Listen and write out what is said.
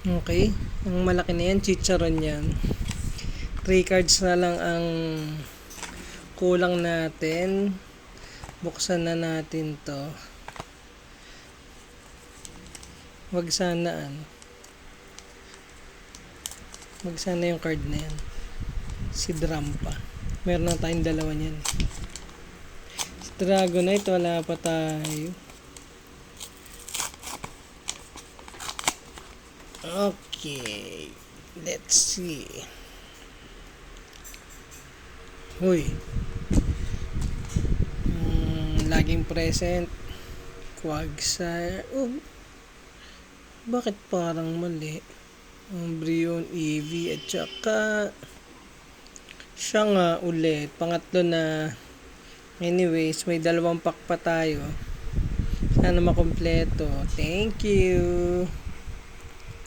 Okay. Ang malaki na yan, chicharon yan. 3 cards na lang ang kulang natin. Buksan na natin to. Wag sana Wag sana yung card na yan. Si Drampa. Meron na tayong dalawa niyan. Si Dragonite, wala pa tayo. Okay. Let's see. Uy. Laging present. Quagsire. Oh. Bakit parang mali? Umbreon, Eevee, at saka siya nga ulit. Pangatlo na. Anyways, may dalawang pack pa tayo. Sana makompleto. Thank you.